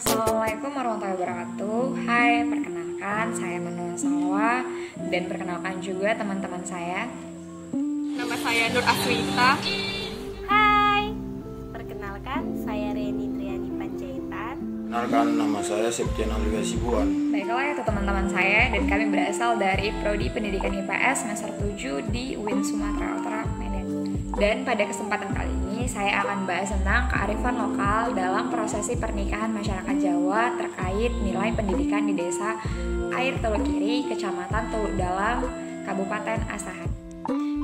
Assalamualaikum warahmatullahi wabarakatuh. Hai, perkenalkan saya Manuel Salwa dan perkenalkan juga teman-teman saya. Nama saya Nur Aswita. Hai, perkenalkan saya Reni Triani Panjaitan. Perkenalkan, nama saya Septian Alwi Sibuan. Baiklah, itu teman-teman saya dan kami berasal dari Prodi Pendidikan IPS semester 7 di UIN Sumatera Utara, Medan. Dan pada kesempatan kali ini saya akan bahas tentang kearifan lokal dalam prosesi pernikahan masyarakat Jawa terkait nilai pendidikan di Desa Air Teluk Kiri, Kecamatan Teluk Dalam, Kabupaten Asahan.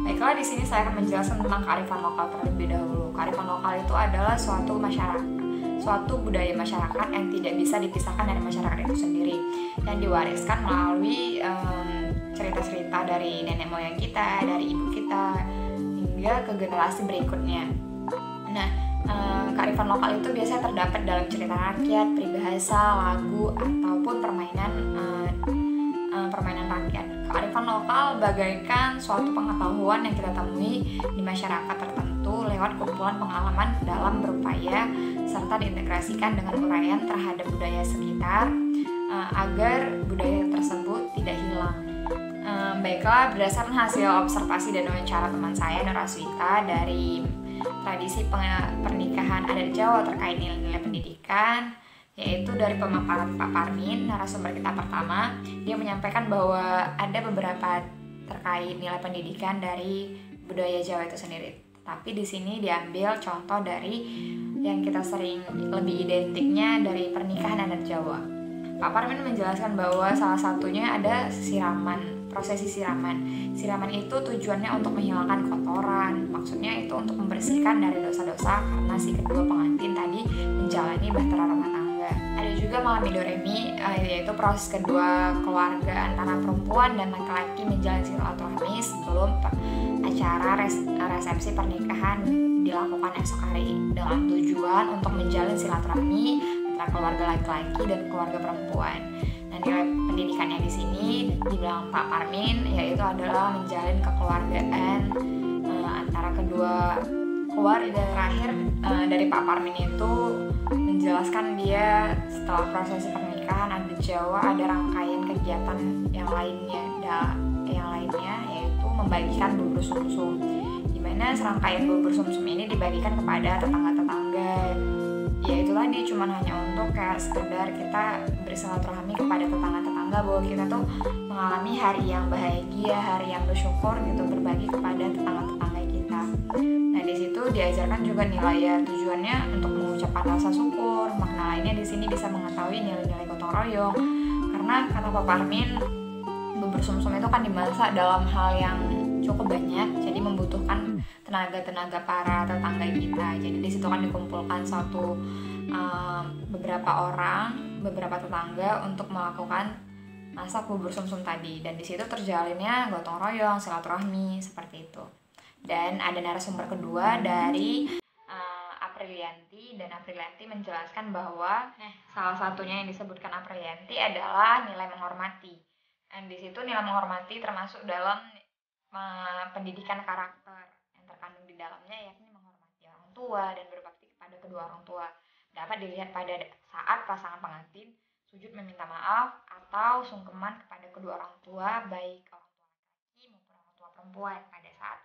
Baiklah, di sini saya akan menjelaskan tentang kearifan lokal terlebih dahulu. Kearifan lokal itu adalah suatu budaya masyarakat yang tidak bisa dipisahkan dari masyarakat itu sendiri, yang diwariskan melalui cerita-cerita dari nenek moyang kita, dari ibu kita, hingga ke generasi berikutnya. Nah, kearifan lokal itu biasanya terdapat dalam cerita rakyat, peribahasa, lagu, ataupun permainan rakyat. Kearifan lokal bagaikan suatu pengetahuan yang kita temui di masyarakat tertentu lewat kumpulan pengalaman dalam berupaya serta diintegrasikan dengan uraian terhadap budaya sekitar agar budaya tersebut tidak hilang. Baiklah, berdasarkan hasil observasi dan wawancara teman saya Nur Aswita dari tradisi pernikahan adat Jawa terkait nilai-nilai pendidikan, yaitu dari pemaparan Pak Parmin, narasumber kita pertama. Dia menyampaikan bahwa ada beberapa terkait nilai pendidikan dari budaya Jawa itu sendiri. Tapi di sini diambil contoh dari yang kita sering lebih identiknya dari pernikahan adat Jawa. Pak Parmin menjelaskan bahwa salah satunya ada prosesi siraman. Siraman itu tujuannya untuk menghilangkan kotoran, maksudnya itu untuk membersihkan dari dosa-dosa karena si kedua pengantin tadi menjalani bahtera rumah tangga. Ada juga malam Midoremi, yaitu proses kedua keluarga antara perempuan dan laki-laki menjalin silaturahmi sebelum acara resepsi pernikahan dilakukan esok hari, dengan tujuan untuk menjalin silaturahmi antara keluarga laki-laki dan keluarga perempuan. Nah, nilai pendidikannya di sini dibilang Pak Parmin yaitu adalah menjalin kekeluargaan antara kedua keluarga. Terakhir dari Pak Parmin itu menjelaskan dia setelah prosesi pernikahan adat Jawa ada rangkaian kegiatan yang lainnya yaitu membagikan bubur sumsum, di mana serangkaian bubur sumsum ini dibagikan kepada tetangga-tetangga. Ya itu tadi, cuma hanya untuk kayak sekedar kita bersilaturahmi kepada tetangga-tetangga bahwa kita tuh mengalami hari yang bahagia, hari yang bersyukur gitu, berbagi kepada tetangga-tetangga kita. Nah, di situ diajarkan juga nilai, ya tujuannya untuk mengucapkan rasa syukur. Makna lainnya di sini bisa mengetahui nilai-nilai gotong royong. Karena kata Pak Parmin, bubur sumsum itu kan dimasak dalam hal yang cukup banyak, jadi membutuhkan tenaga para tetangga kita. Jadi di situ kan dikumpulkan beberapa tetangga untuk melakukan masak bubur sumsum tadi, dan di situ terjalinnya gotong royong, silaturahmi seperti itu. Dan ada narasumber kedua dari Aprilianti, dan Aprilianti menjelaskan bahwa salah satunya yang disebutkan Aprilianti adalah nilai menghormati. Dan di situ nilai menghormati termasuk dalam pendidikan karakter yang terkandung di dalamnya, yakni menghormati orang tua dan berbakti kepada kedua orang tua. Dapat dilihat pada saat pasangan pengantin sujud meminta maaf atau sungkeman kepada kedua orang tua, baik orang tua laki maupun orang tua perempuan pada saat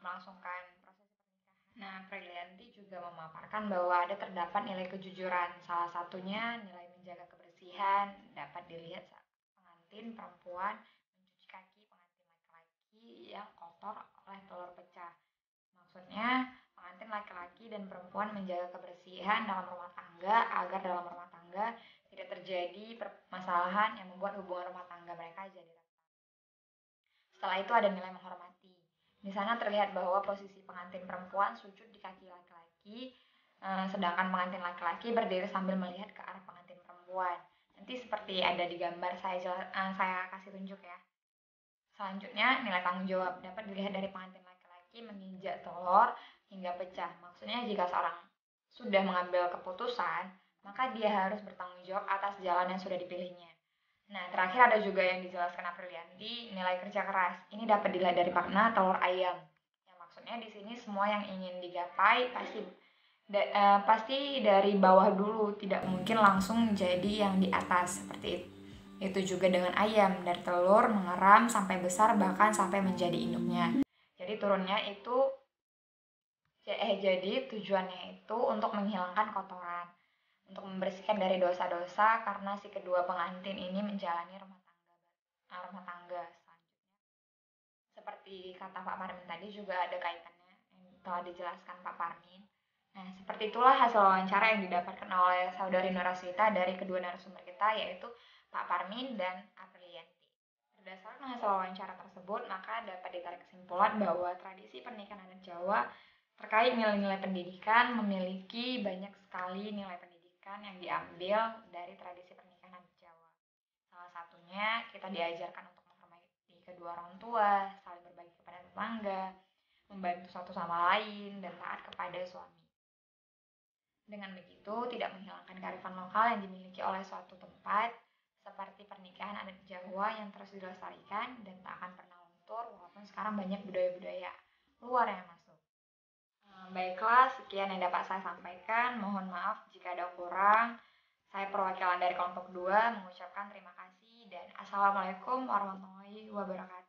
melangsungkan proses pernikahan. Nah, Prilianti juga memaparkan bahwa terdapat nilai kejujuran, salah satunya nilai menjaga kebersihan. Dapat dilihat saat pengantin perempuan mencuci kaki pengantin laki-laki yang kotor oleh telur pecah. Maksudnya pengantin laki-laki dan perempuan menjaga kebersihan dalam rumah tangga agar dalam rumah tangga tidak terjadi permasalahan yang membuat hubungan rumah tangga mereka jadi retak. Setelah itu ada nilai menghormati. Di sana terlihat bahwa posisi pengantin perempuan sujud di kaki laki-laki, sedangkan pengantin laki-laki berdiri sambil melihat ke arah pengantin perempuan. Nanti seperti ada di gambar saya kasih tunjuk ya. Selanjutnya, nilai tanggung jawab dapat dilihat dari pengantin laki-laki menginjak telur hingga pecah. Maksudnya jika seorang sudah mengambil keputusan, maka dia harus bertanggung jawab atas jalan yang sudah dipilihnya. Nah, terakhir ada juga yang dijelaskan Aprilianti, nilai kerja keras. Ini dapat dilihat dari makna telur ayam. Yang maksudnya di sini semua yang ingin digapai pasti Pasti dari bawah dulu, tidak mungkin langsung jadi yang di atas seperti itu. Itu juga dengan ayam, dari telur mengeram sampai besar bahkan sampai menjadi induknya. Jadi turunnya itu jadi tujuannya itu untuk menghilangkan kotoran, untuk membersihkan dari dosa-dosa karena si kedua pengantin ini menjalani rumah tangga selanjutnya. Seperti kata Pak Parmin tadi juga ada kaitannya yang telah dijelaskan Pak Parmin. Nah, seperti itulah hasil wawancara yang didapatkan oleh saudari Nuraswita dari kedua narasumber kita, yaitu Pak Parmin dan Aprilianti. Berdasarkan hasil wawancara tersebut, maka dapat ditarik kesimpulan bahwa tradisi pernikahan adat Jawa terkait nilai-nilai pendidikan memiliki banyak sekali nilai pendidikan yang diambil dari tradisi pernikahan adat Jawa. Salah satunya kita diajarkan untuk menghormati kedua orang tua, saling berbagi kepada tetangga, membantu satu sama lain, dan taat kepada suami. Dengan begitu, tidak menghilangkan kearifan lokal yang dimiliki oleh suatu tempat, seperti pernikahan adat Jawa yang terus dilestarikan dan tak akan pernah luntur walaupun sekarang banyak budaya-budaya luar yang masuk. Baiklah, sekian yang dapat saya sampaikan. Mohon maaf jika ada kurang. Saya perwakilan dari kelompok 2 mengucapkan terima kasih dan Assalamualaikum warahmatullahi wabarakatuh.